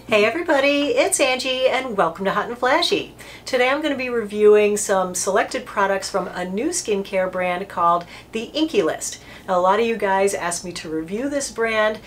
Hey everybody, it's Angie and welcome to Hot and Flashy. Today I'm going to be reviewing some selected products from a new skincare brand called the Inkey List. Now, a lot of you guys asked me to review this brand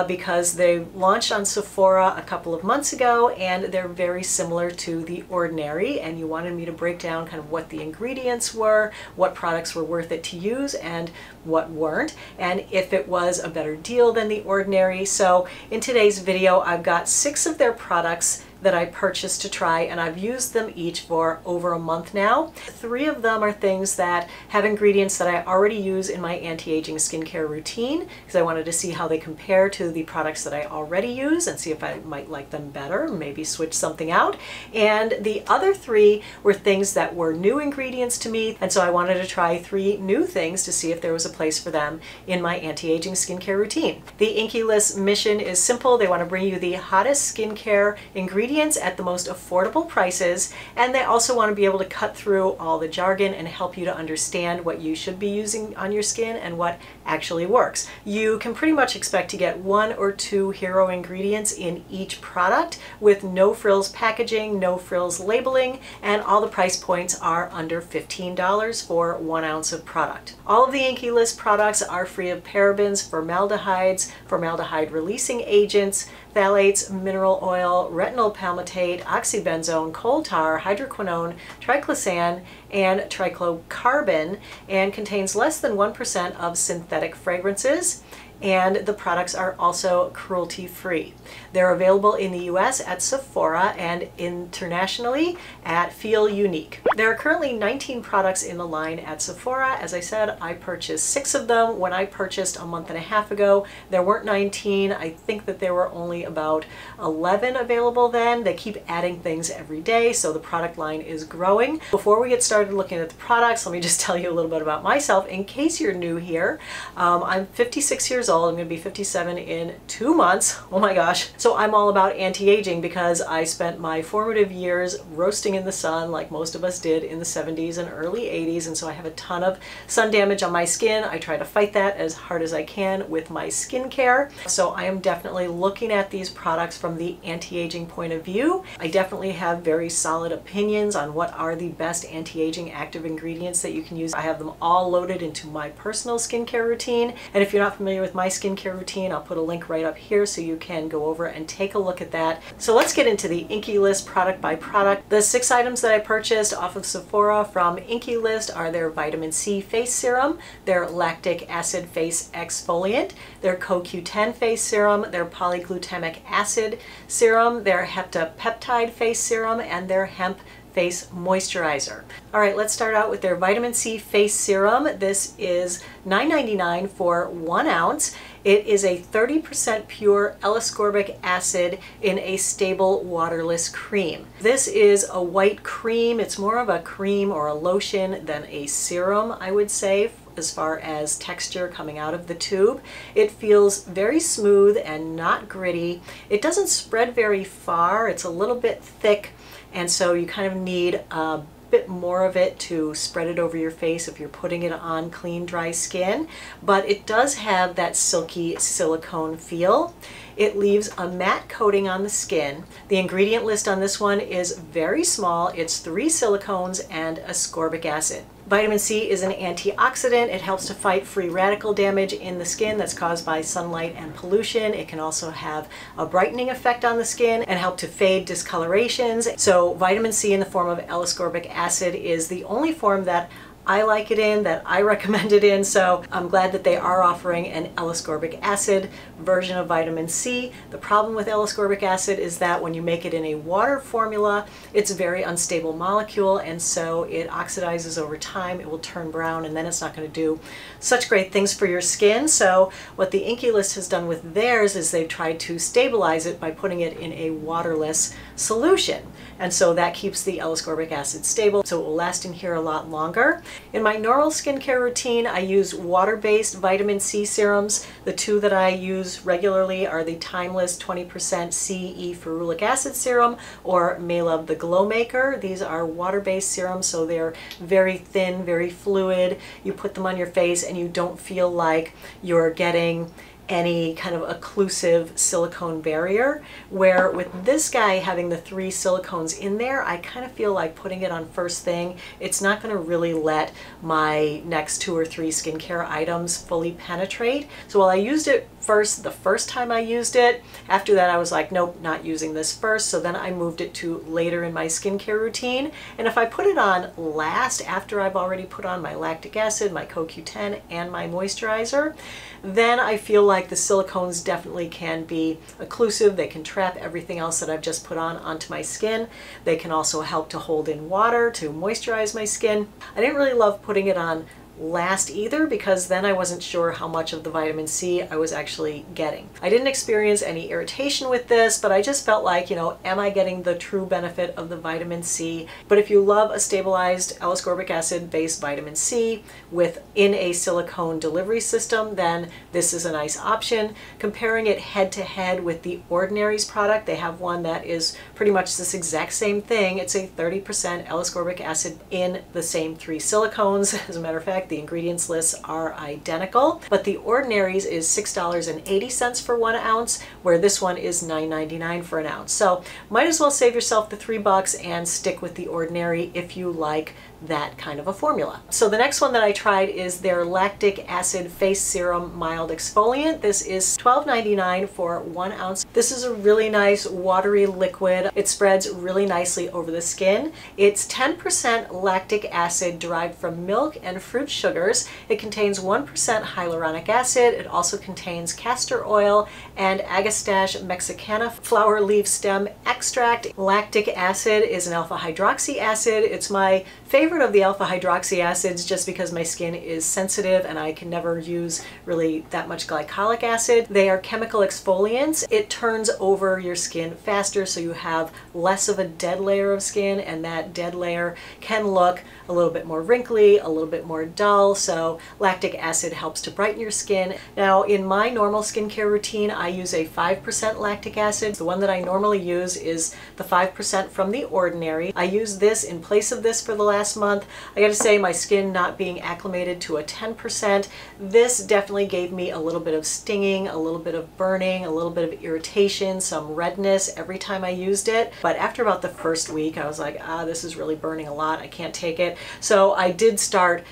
because they launched on Sephora a couple of months ago and they're very similar to The Ordinary, and you wanted me to break down kind of what the ingredients were, what products were worth it to use and what weren't, and if it was a better deal than The Ordinary. So in today's video I've got 6 of their products that I purchased to try, and I've used them each for over a month now. 3 of them are things that have ingredients that I already use in my anti-aging skincare routine because I wanted to see how they compare to the products that I already use and see if I might like them better, maybe switch something out. And the other 3 were things that were new ingredients to me, and so I wanted to try 3 new things to see if there was a place for them in my anti-aging skincare routine. The Inkey List mission is simple. They want to bring you the hottest skincare ingredients at the most affordable prices, and they also want to be able to cut through all the jargon and help you to understand what you should be using on your skin and what actually works. You can pretty much expect to get 1 or 2 hero ingredients in each product with no frills packaging, no frills labeling, and all the price points are under $15 for 1 ounce of product. All of the Inkey List products are free of parabens, formaldehydes, formaldehyde releasing agents, phthalates, mineral oil, retinol palmitate, oxybenzone, coal tar, hydroquinone, triclosan, and triclocarbon, and contains less than 1% of synthetic fragrances. And the products are also cruelty-free. They're available in the US at Sephora and internationally at Feel Unique. There are currently 19 products in the line at Sephora. As I said, I purchased 6 of them. When I purchased a month and a half ago, there weren't 19. I think that there were only about 11 available then. They keep adding things every day, so the product line is growing. Before we get started looking at the products, let me just tell you a little bit about myself in case you're new here. I'm 56 years old. I'm going to be 57 in 2 months. Oh my gosh. So I'm all about anti-aging because I spent my formative years roasting in the sun like most of us did in the 70s and early 80s, and so I have a ton of sun damage on my skin. I try to fight that as hard as I can with my skincare. So I am definitely looking at these products from the anti-aging point of view. I definitely have very solid opinions on what are the best anti-aging active ingredients that you can use. I have them all loaded into my personal skincare routine, and if you're not familiar with my skincare routine, I'll put a link right up here so you can go over and take a look at that. So let's get into the Inkey List product by product. The 6 items that I purchased off of Sephora from Inkey List are their Vitamin C Face Serum, their Lactic Acid Face Exfoliant, their Q10 Face Serum, their Polyglutamic Acid Serum, their Hepta-Peptide Face Serum, and their Hemp Face Moisturizer. All right, let's start out with their Vitamin C Face Serum. This is $9.99 for 1 ounce. It is a 30% pure L-ascorbic acid in a stable waterless cream. This is a white cream. It's more of a cream or a lotion than a serum, I would say, as far as texture coming out of the tube. It feels very smooth and not gritty. It doesn't spread very far. It's a little bit thick, and so you kind of need a bit more of it to spread it over your face if you're putting it on clean, dry skin. But it does have that silky silicone feel. It leaves a matte coating on the skin. The ingredient list on this one is very small. It's 3 silicones and ascorbic acid. Vitamin C is an antioxidant. It helps to fight free radical damage in the skin that's caused by sunlight and pollution. It can also have a brightening effect on the skin and help to fade discolorations. So vitamin C in the form of L-ascorbic acid is the only form that I like it in, that I recommend it in, so I'm glad that they are offering an L-ascorbic acid version of vitamin C. The problem with L-ascorbic acid is that when you make it in a water formula, it's a very unstable molecule, and so it oxidizes over time. It will turn brown, and then it's not going to do such great things for your skin. So what the Inkey List has done with theirs is they've tried to stabilize it by putting it in a waterless solution. And so that keeps the L-ascorbic acid stable, so it will last in here a lot longer. In my normal skincare routine, I use water-based vitamin C serums. The 2 that I use regularly are the Timeless 20% CE Ferulic Acid Serum or Maylove the Glow Maker. These are water-based serums, so they're very thin, very fluid. You put them on your face and you don't feel like you're getting any kind of occlusive silicone barrier, where with this guy having the 3 silicones in there, I kind of feel like putting it on first thing, it's not going to really let my next 2 or 3 skincare items fully penetrate. So while I used it first the first time I used it, after that I was like, nope, not using this first. So then I moved it to later in my skincare routine. And if I put it on last, after I've already put on my lactic acid, my CoQ10, and my moisturizer, then I feel like the silicones definitely can be occlusive. They can trap everything else that I've just put on onto my skin. They can also help to hold in water to moisturize my skin. I didn't really love putting it on last either, because then I wasn't sure how much of the vitamin C I was actually getting. I didn't experience any irritation with this, but I just felt like, you know, am I getting the true benefit of the vitamin C? But if you love a stabilized L-ascorbic acid based vitamin C within a silicone delivery system, then this is a nice option. Comparing it head to head with the Ordinary's product, they have one that is pretty much this exact same thing. It's a 30% L-ascorbic acid in the same 3 silicones. As a matter of fact, the ingredients lists are identical, but the Ordinary's is $6.80 for 1 ounce, where this one is $9.99 for an ounce. So might as well save yourself the $3 and stick with the Ordinary if you like that kind of a formula. So the next one that I tried is their Lactic Acid Face Serum Mild Exfoliant. This is $12.99 for 1 ounce. This is a really nice watery liquid. It spreads really nicely over the skin. It's 10% lactic acid derived from milk and fruit sugars. It contains 1% hyaluronic acid. It also contains castor oil and Agastache mexicana flower leaf stem extract. Lactic acid is an alpha hydroxy acid. It's my favorite of the alpha hydroxy acids just because my skin is sensitive and I can never use really that much glycolic acid. They are chemical exfoliants. It turns over your skin faster, so you have less of a dead layer of skin, and that dead layer can look a little bit more wrinkly, a little bit more dull, so lactic acid helps to brighten your skin. Now in my normal skincare routine, I use a 5% lactic acid. The one that I normally use is the 5% from the Ordinary. I use this in place of this for the last month. I gotta say, my skin not being acclimated to a 10%, this definitely gave me a little bit of stinging, a little bit of burning, a little bit of irritation, some redness every time I used it. But after about the first week, I was like, this is really burning a lot. I can't take it. So I did start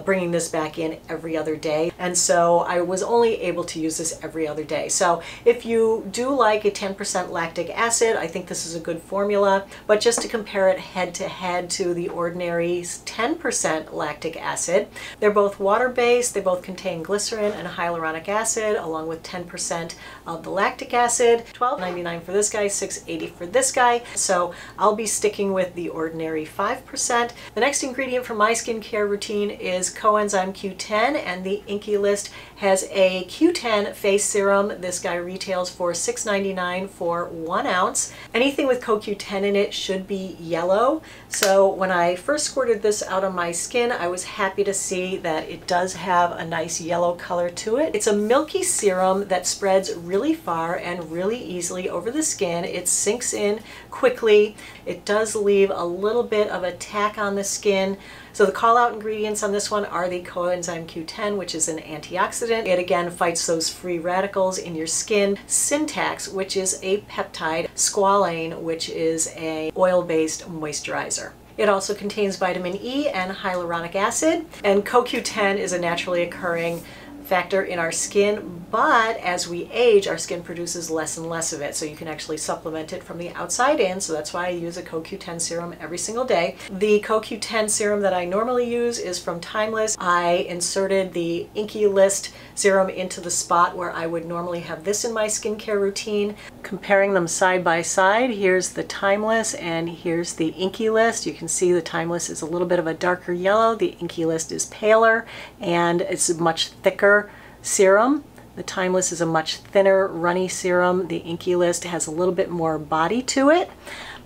bringing this back in every other day, and so I was only able to use this every other day. So if you do like a 10% lactic acid, I think this is a good formula, but just to compare it head to head to the Ordinary's 10% lactic acid, they're both water-based, they both contain glycerin and hyaluronic acid along with 10% of the lactic acid. $12.99 for this guy, $6.80 for this guy, so I'll be sticking with the Ordinary 5%. The next ingredient for my skincare routine is coenzyme Q10, and the Inkey list has a Q10 face serum. This guy retails for $6.99 for 1 ounce. Anything with CoQ10 in it should be yellow. So when I first squirted this out on my skin, I was happy to see that it does have a nice yellow color to it. It's a milky serum that spreads really far and really easily over the skin. It sinks in quickly. It does leave a little bit of a tack on the skin. So the call-out ingredients on this one are the coenzyme Q10, which is an antioxidant. It again fights those free radicals in your skin. Syntax, which is a peptide. Squalane, which is a oil-based moisturizer. It also contains vitamin E and hyaluronic acid. And CoQ10 is a naturally occurring factor in our skin, but as we age, our skin produces less and less of it, so you can actually supplement it from the outside in. So that's why I use a CoQ10 serum every single day. The CoQ10 serum that I normally use is from Timeless. I inserted the Inkey list serum into the spot where I would normally have this in my skincare routine. Comparing them side by side, here's the Timeless and here's the Inkey list. You can see the Timeless is a little bit of a darker yellow, the Inkey list is paler, and it's a much thicker serum. The Timeless is a much thinner, runny serum. The Inkey list has a little bit more body to it.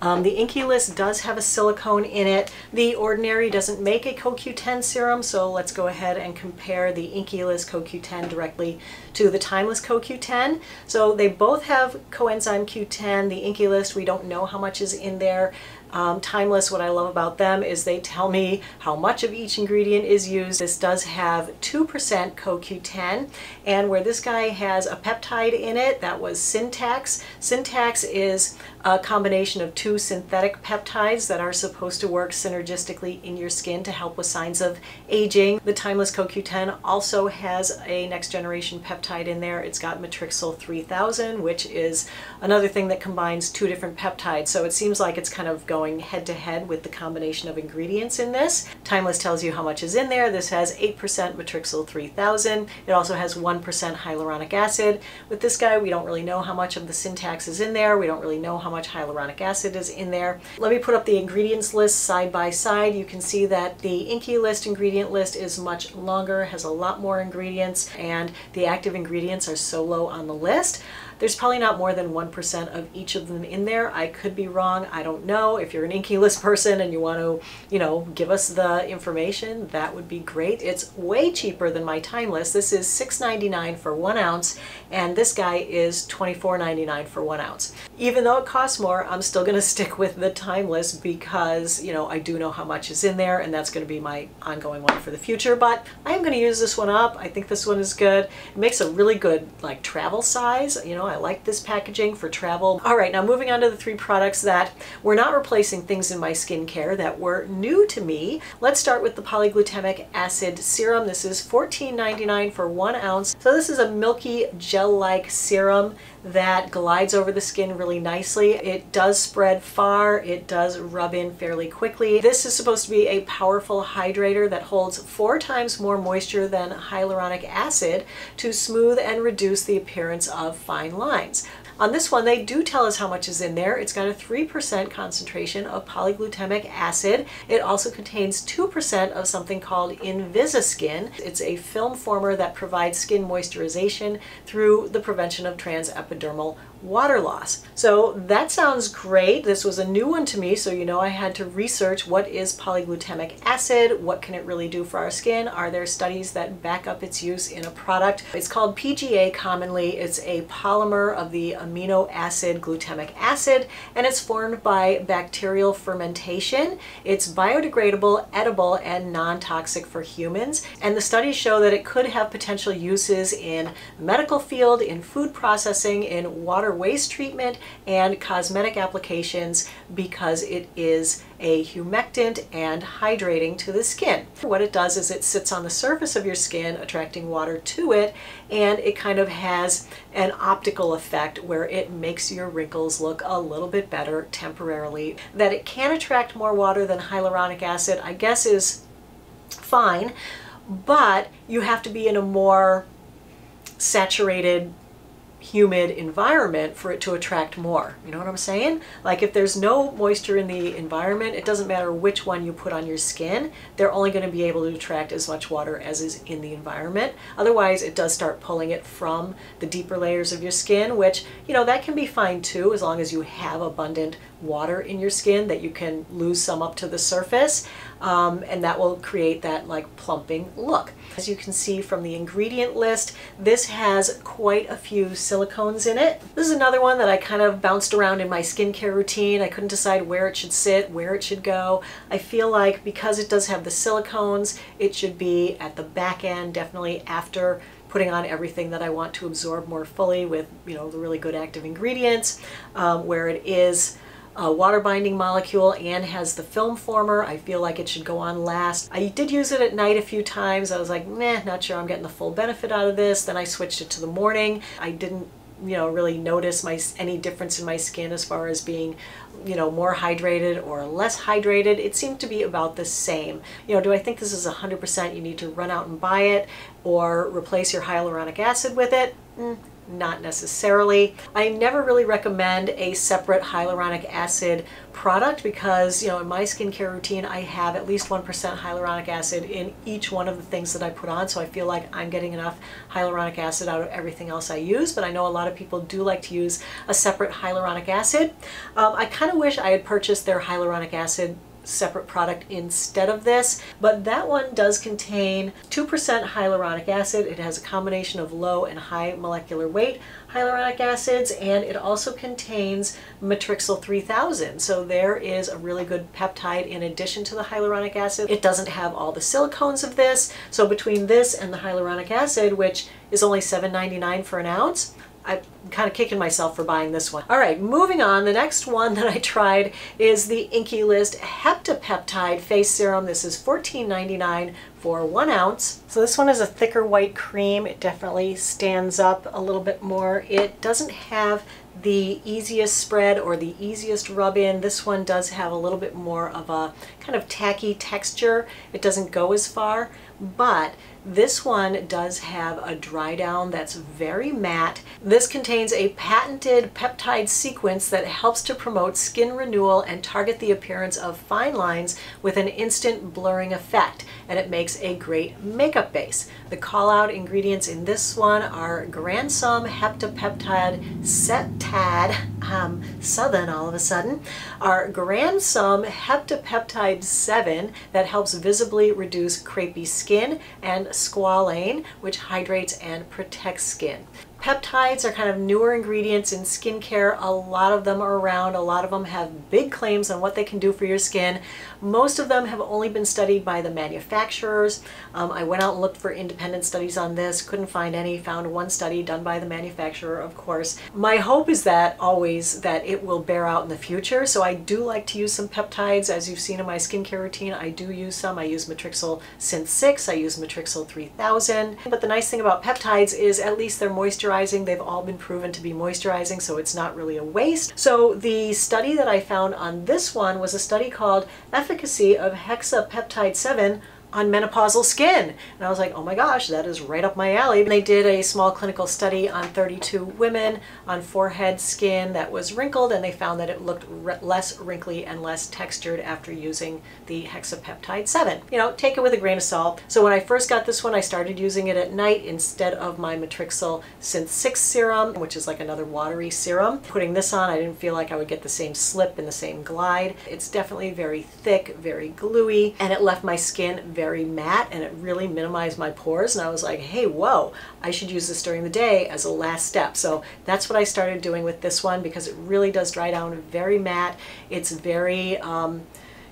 The Inkey list does have a silicone in it. The Ordinary doesn't make a CoQ10 serum, so let's go ahead and compare the Inkey list CoQ10 directly to the Timeless CoQ10. So they both have coenzyme Q10. The Inkey list, we don't know how much is in there. Timeless, what I love about them is they tell me how much of each ingredient is used. This does have 2% CoQ10, and where this guy has a peptide in it, that was Syntax. Syntax is a combination of two synthetic peptides that are supposed to work synergistically in your skin to help with signs of aging. The Timeless CoQ10 also has a next generation peptide in there. It's got Matrixyl 3000, which is another thing that combines two different peptides. So it seems like it's kind of going head to head with the combination of ingredients in this. Timeless tells you how much is in there. This has 8% Matrixyl 3000. It also has 1% hyaluronic acid. With this guy, we don't really know how much of the Syntax is in there. We don't really know how much hyaluronic acid is in there. Let me put up the ingredients list side by side. You can see that the Inkey list ingredient list is much longer, has a lot more ingredients, and the active ingredients are so low on the list. There's probably not more than 1% of each of them in there. I could be wrong. I don't know. If you're an Inkey list person and you want to, give us the information, that would be great. It's way cheaper than my Timeless. This is $6.99 for 1 ounce, and this guy is $24.99 for 1 ounce. Even though it costs more, I'm still going to stick with the Timeless because, I do know how much is in there, and that's going to be my ongoing one for the future. But I am going to use this one up. I think this one is good. It makes a really good travel size. I like this packaging for travel. All right, now moving on to the 3 products that were not replacing things in my skincare that were new to me. Let's start with the Polyglutamic Acid Serum. This is $14.99 for 1 ounce. So this is a milky gel-like serum that glides over the skin really nicely. It does spread far. It does rub in fairly quickly. This is supposed to be a powerful hydrator that holds 4 times more moisture than hyaluronic acid to smooth and reduce the appearance of fine lines. On this one, they do tell us how much is in there. It's got a 3% concentration of polyglutamic acid. It also contains 2% of something called Invisiskin. It's a film former that provides skin moisturization through the prevention of transepidermal water loss. So that sounds great. This was a new one to me, so I had to research what is polyglutamic acid, what can it really do for our skin, are there studies that back up its use in a product. It's called PGA commonly. It's a polymer of the amino acid glutamic acid, and it's formed by bacterial fermentation. It's biodegradable, edible, and non-toxic for humans, and the studies show that it could have potential uses in the medical field, in food processing, in water waste treatment, and cosmetic applications because it is a humectant and hydrating to the skin. What it does is it sits on the surface of your skin, attracting water to it, and it kind of has an optical effect where it makes your wrinkles look a little bit better temporarily. That it can attract more water than hyaluronic acid, I guess, is fine, but you have to be in a more saturated, humid environment for it to attract more. You know what I'm saying? Like if there's no moisture in the environment, it doesn't matter which one you put on your skin, they're only going to be able to attract as much water as is in the environment. Otherwise, it does start pulling it from the deeper layers of your skin, which, that can be fine too, as long as you have abundant water in your skin that you can lose some up to the surface, and that will create that plumping look. As you can see from the ingredient list, this has quite a few silicones in it. This is another one that I kind of bounced around in my skincare routine. I couldn't decide where it should sit, where it should go. I feel like because it does have the silicones, it should be at the back end, definitely after putting on everything that I want to absorb more fully with, the really good active ingredients, where it is a water binding molecule and has the film former. I feel like it should go on last. I did use it at night a few times. I was like, meh, not sure I'm getting the full benefit out of this. Then I switched it to the morning. I didn't really notice any difference in my skin as far as being, more hydrated or less hydrated. It seemed to be about the same. Do I think this is 100% you need to run out and buy it or replace your hyaluronic acid with it? Not necessarily. I never really recommend a separate hyaluronic acid product because, in my skincare routine, I have at least 1% hyaluronic acid in each one of the things that I put on, so I feel like I'm getting enough hyaluronic acid out of everything else I use, but I know a lot of people do like to use a separate hyaluronic acid. I kind of wish I had purchased their hyaluronic acid separate product instead of this, but that one does contain 2% hyaluronic acid. It has a combination of low and high molecular weight hyaluronic acids, and it also contains matrixyl 3000. So there is a really good peptide in addition to the hyaluronic acid. It doesn't have all the silicones of this, so between this and the hyaluronic acid, which is only $7.99 for an ounce, I'm kind of kicking myself for buying this one. All right, moving on. The next one that I tried is the Inkey List Hepta-Peptide Face Serum. This is $14.99 for 1 ounce. So this one is a thicker white cream. It definitely stands up a little bit more. It doesn't have the easiest spread or the easiest rub in. This one does have a little bit more of a kind of tacky texture. It doesn't go as far, but this one does have a dry down that's very matte. This contains a patented peptide sequence that helps to promote skin renewal and target the appearance of fine lines with an instant blurring effect, and it makes a great makeup base. The call out ingredients in this one are Gransum Hepta-Peptide Southern all of a sudden, are Gransum Hepta-Peptide 7 that helps visibly reduce crepey skin, and squalane, which hydrates and protects skin. Peptides are kind of newer ingredients in skincare. A lot of them are around. A lot of them have big claims on what they can do for your skin. Most of them have only been studied by the manufacturers. I went out and looked for independent studies on this, couldn't find any, found one study done by the manufacturer, of course. My hope is that always that it will bear out in the future. So I do like to use some peptides. As you've seen in my skincare routine, I do use some. I use matrixyl Synth 6, I use matrixyl 3000. But the nice thing about peptides is at least they're moisturizing. They've all been proven to be moisturizing, so it's not really a waste. So the study that I found on this one was a study called Efficacy of Hepta-Peptide 7 on menopausal skin. And I was like, oh my gosh, that is right up my alley. And they did a small clinical study on 32 women on forehead skin that was wrinkled, and they found that it looked less wrinkly and less textured after using the Hepta-Peptide 7. You know, take it with a grain of salt. So when I first got this one, I started using it at night instead of my matrixyl Synth 6 serum, which is like another watery serum. Putting this on, I didn't feel like I would get the same slip and the same glide. It's definitely very thick, very gluey, and it left my skin very matte, and it really minimized my pores. And I was like, hey, whoa, I should use this during the day as a last step. So that's what I started doing with this one, because it really does dry down very matte. It's very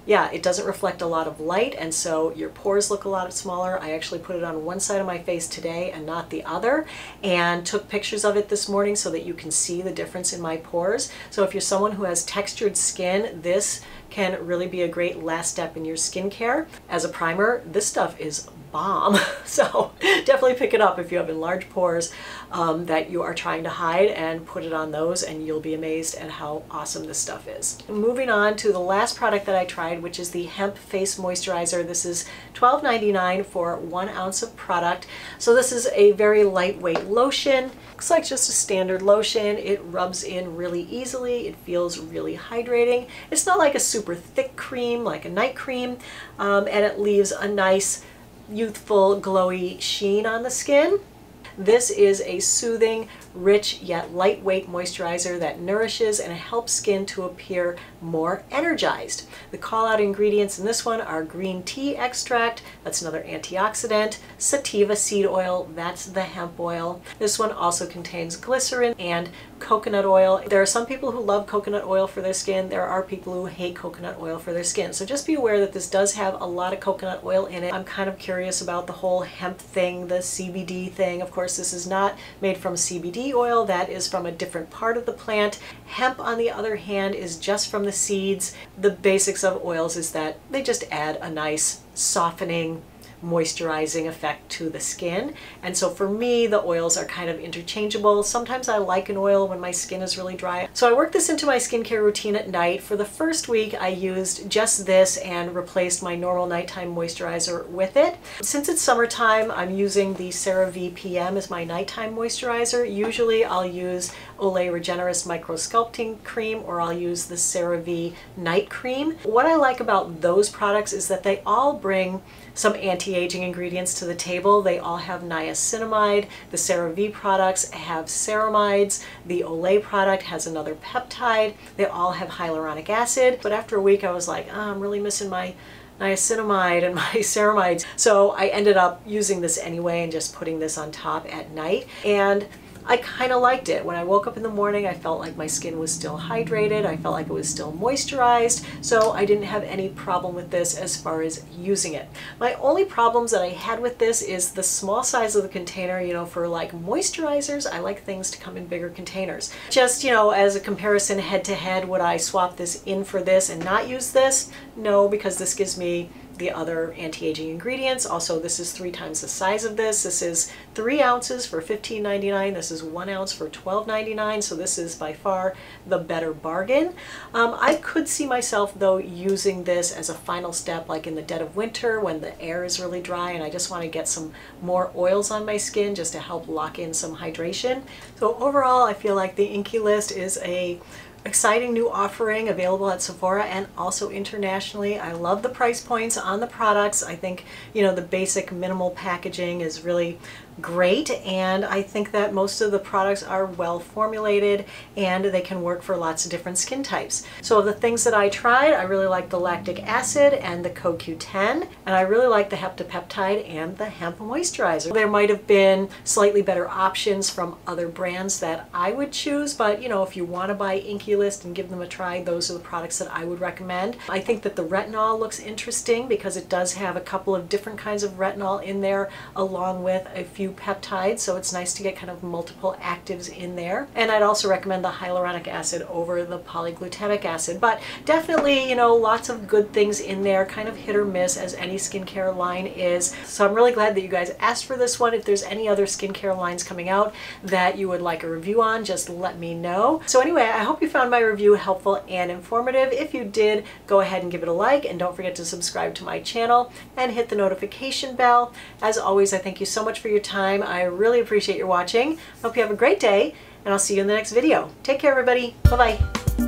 yeah, it doesn't reflect a lot of light, and so your pores look a lot smaller. I actually put it on one side of my face today and not the other, and took pictures of it this morning so that you can see the difference in my pores. So if you're someone who has textured skin, this can really be a great last step in your skincare. As a primer, this stuff is bomb. So definitely pick it up if you have enlarged pores that you are trying to hide, and put it on those, and you'll be amazed at how awesome this stuff is. Moving on to the last product that I tried, which is the Hemp Face Moisturizer. This is $12.99 for 1 ounce of product. So this is a very lightweight lotion. Looks like just a standard lotion. It rubs in really easily. It feels really hydrating. It's not like a super thick cream, like a night cream, and it leaves a nice youthful glowy sheen on the skin. This is a soothing, rich yet lightweight moisturizer that nourishes and helps skin to appear more energized. The call out ingredients in this one are green tea extract, that's another antioxidant, sativa seed oil, that's the hemp oil. This one also contains glycerin and coconut oil. There are some people who love coconut oil for their skin. There are people who hate coconut oil for their skin. So just be aware that this does have a lot of coconut oil in it. I'm kind of curious about the whole hemp thing, the CBD thing. Of course, this is not made from CBD oil. That is from a different part of the plant. Hemp, on the other hand, is just from the seeds. The basics of oils is that they just add a nice softening, moisturizing effect to the skin. And so for me, the oils are kind of interchangeable. Sometimes I like an oil when my skin is really dry. So I work this into my skincare routine at night. For the first week, I used just this and replaced my normal nighttime moisturizer with it. Since it's summertime, I'm using the CeraVe PM as my nighttime moisturizer. Usually I'll use Olay Regenerist Micro Sculpting Cream, or I'll use the CeraVe Night Cream. What I like about those products is that they all bring some anti-aging ingredients to the table. They all have niacinamide. The CeraVe products have ceramides. The Olay product has another peptide. They all have hyaluronic acid. But after a week I was like, oh, I'm really missing my niacinamide and my ceramides. So I ended up using this anyway and just putting this on top at night. And I kind of liked it. When I woke up in the morning, I felt like my skin was still hydrated. I felt like it was still moisturized. So I didn't have any problem with this as far as using it. My only problems that I had with this is the small size of the container. You know, for like moisturizers, I like things to come in bigger containers. Just, you know, as a comparison head to head, would I swap this in for this and not use this? No, because this gives me the other anti-aging ingredients. Also, this is 3 times the size of this. This is 3 ounces for $15.99. This is 1 ounce for $12.99. So this is by far the better bargain. I could see myself though using this as a final step, like in the dead of winter when the air is really dry and I just want to get some more oils on my skin just to help lock in some hydration. So overall, I feel like the Inkey List is a exciting new offering available at Sephora and also internationally. I love the price points on the products. I think, you know, the basic minimal packaging is really great, and I think that most of the products are well formulated and they can work for lots of different skin types. So the things that I tried, I really like the lactic acid and the Q10, and I really like the Hepta-Peptide and the hemp moisturizer. There might have been slightly better options from other brands that I would choose, but you know, if you want to buy Inkey List and give them a try, those are the products that I would recommend. I think that the retinol looks interesting because it does have a couple of different kinds of retinol in there along with a few peptides, so it's nice to get kind of multiple actives in there. And I'd also recommend the hyaluronic acid over the polyglutamic acid. But definitely, you know, lots of good things in there, kind of hit or miss as any skincare line is. So I'm really glad that you guys asked for this one. If there's any other skincare lines coming out that you would like a review on, just let me know. So anyway, I hope you found my review helpful and informative. If you did, go ahead and give it a like, and don't forget to subscribe to my channel and hit the notification bell. As always, I thank you so much for your time. I really appreciate your watching. Hope you have a great day, and I'll see you in the next video. Take care, everybody. Bye-bye.